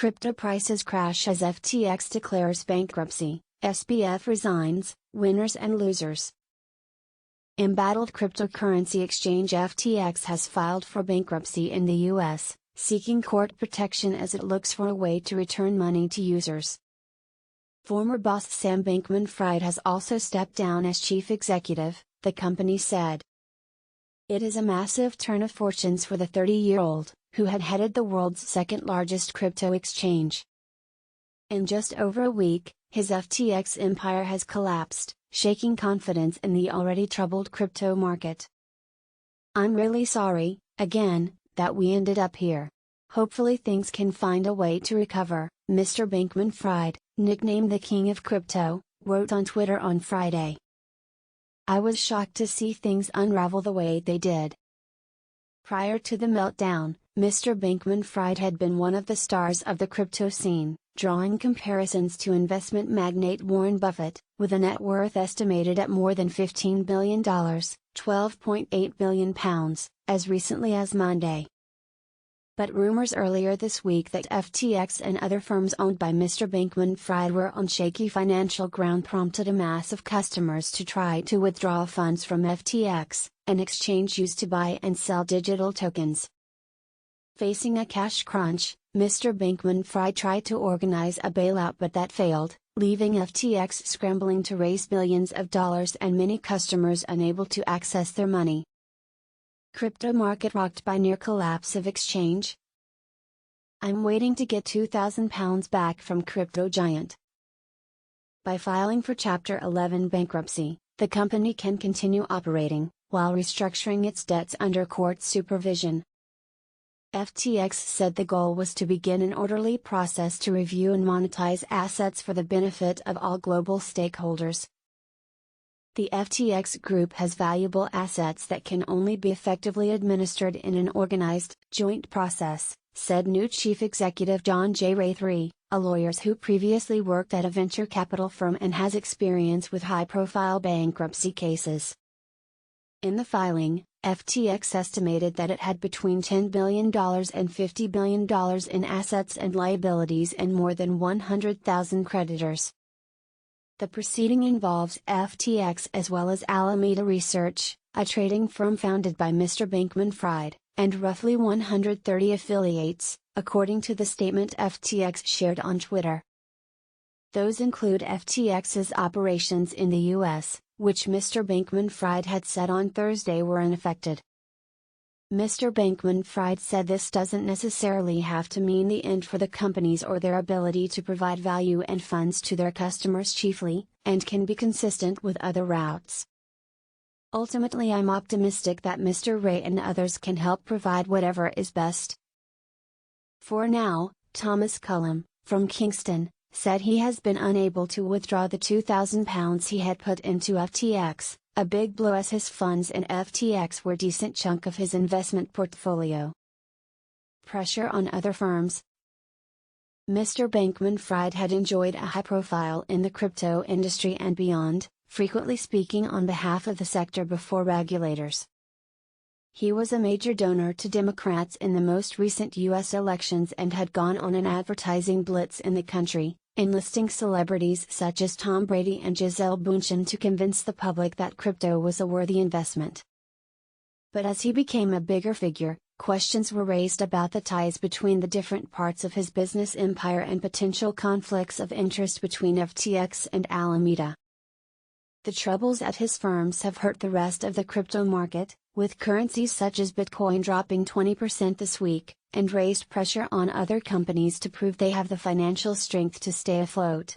Crypto prices crash as FTX declares bankruptcy, SBF resigns, winners and losers. Embattled cryptocurrency exchange FTX has filed for bankruptcy in the U.S., seeking court protection as it looks for a way to return money to users. Former boss Sam Bankman-Fried has also stepped down as chief executive, the company said. It is a massive turn of fortunes for the 30-year-old, who had headed the world's second-largest crypto exchange. In just over a week, his FTX empire has collapsed, shaking confidence in the already troubled crypto market. "I'm really sorry, again, that we ended up here. Hopefully things can find a way to recover," Mr. Bankman-Fried, nicknamed the King of Crypto, wrote on Twitter on Friday. "I was shocked to see things unravel the way they did." Prior to the meltdown, Mr. Bankman-Fried had been one of the stars of the crypto scene, drawing comparisons to investment magnate Warren Buffett, with a net worth estimated at more than $15 billion, £12.8 billion, as recently as Monday. But rumors earlier this week that FTX and other firms owned by Mr. Bankman-Fried were on shaky financial ground prompted a mass of customers to try to withdraw funds from FTX, an exchange used to buy and sell digital tokens. Facing a cash crunch, Mr. Bankman-Fried tried to organize a bailout but that failed, leaving FTX scrambling to raise billions of dollars and many customers unable to access their money. Crypto market rocked by near collapse of exchange? "I'm waiting to get £2,000 back from crypto giant." By filing for Chapter 11 bankruptcy, the company can continue operating, while restructuring its debts under court supervision. FTX said the goal was to begin an orderly process to review and monetize assets for the benefit of all global stakeholders. "The FTX Group has valuable assets that can only be effectively administered in an organized, joint process," said new Chief Executive John J. Ray III, a lawyer who previously worked at a venture capital firm and has experience with high-profile bankruptcy cases. In the filing, FTX estimated that it had between $10 billion and $50 billion in assets and liabilities and more than 100,000 creditors. The proceeding involves FTX as well as Alameda Research, a trading firm founded by Mr. Bankman-Fried, and roughly 130 affiliates, according to the statement FTX shared on Twitter. Those include FTX's operations in the U.S., which Mr. Bankman-Fried had said on Thursday were unaffected. Mr. Bankman-Fried said this doesn't necessarily have to mean the end for the companies or their ability to provide value and funds to their customers chiefly, and can be consistent with other routes. "Ultimately, I'm optimistic that Mr. Ray and others can help provide whatever is best." For now, Thomas Cullum, from Kingston, said he has been unable to withdraw the £2,000 he had put into FTX, a big blow as his funds in FTX were a decent chunk of his investment portfolio. Pressure on other firms. Mr. Bankman-Fried had enjoyed a high profile in the crypto industry and beyond, frequently speaking on behalf of the sector before regulators. He was a major donor to Democrats in the most recent U.S. elections and had gone on an advertising blitz in the country, enlisting celebrities such as Tom Brady and Gisele Bündchen to convince the public that crypto was a worthy investment. But as he became a bigger figure, questions were raised about the ties between the different parts of his business empire and potential conflicts of interest between FTX and Alameda. The troubles at his firms have hurt the rest of the crypto market, with currencies such as Bitcoin dropping 20% this week, and raised pressure on other companies to prove they have the financial strength to stay afloat.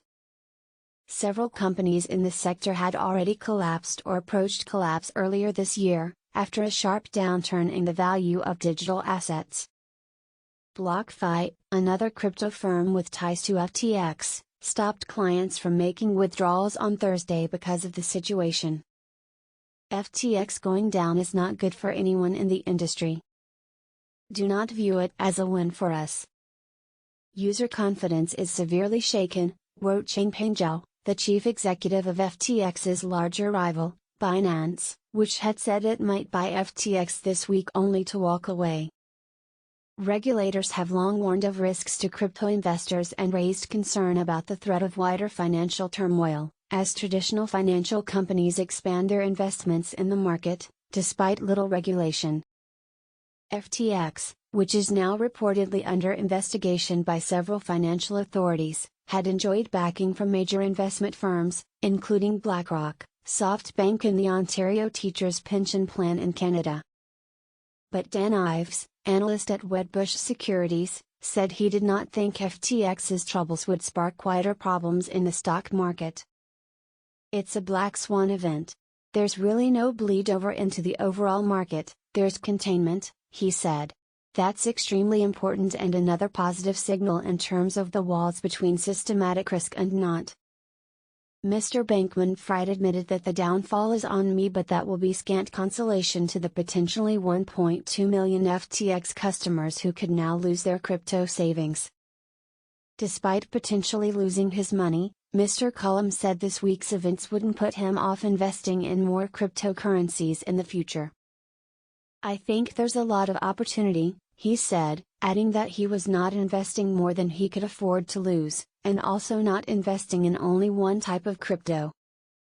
Several companies in the sector had already collapsed or approached collapse earlier this year, after a sharp downturn in the value of digital assets. BlockFi, another crypto firm with ties to FTX, stopped clients from making withdrawals on Thursday because of the situation. FTX going down is not good for anyone in the industry. Do not view it as a win for us. User confidence is severely shaken, wrote Changpeng Zhao, the chief executive of FTX's larger rival, Binance, which had said it might buy FTX this week only to walk away. Regulators have long warned of risks to crypto investors and raised concern about the threat of wider financial turmoil, as traditional financial companies expand their investments in the market, despite little regulation. FTX, which is now reportedly under investigation by several financial authorities, had enjoyed backing from major investment firms, including BlackRock, SoftBank and the Ontario Teachers' Pension Plan in Canada. But Dan Ives, analyst at Wedbush Securities, said he did not think FTX's troubles would spark wider problems in the stock market. "It's a black swan event. There's really no bleed over into the overall market, there's containment," he said. "That's extremely important and another positive signal in terms of the walls between systematic risk and not." Mr. Bankman-Fried admitted that the downfall is on me, but that will be scant consolation to the potentially 1.2 million FTX customers who could now lose their crypto savings. Despite potentially losing his money, Mr. Cullum said this week's events wouldn't put him off investing in more cryptocurrencies in the future. "I think there's a lot of opportunity," he said, adding that he was not investing more than he could afford to lose, and also not investing in only one type of crypto.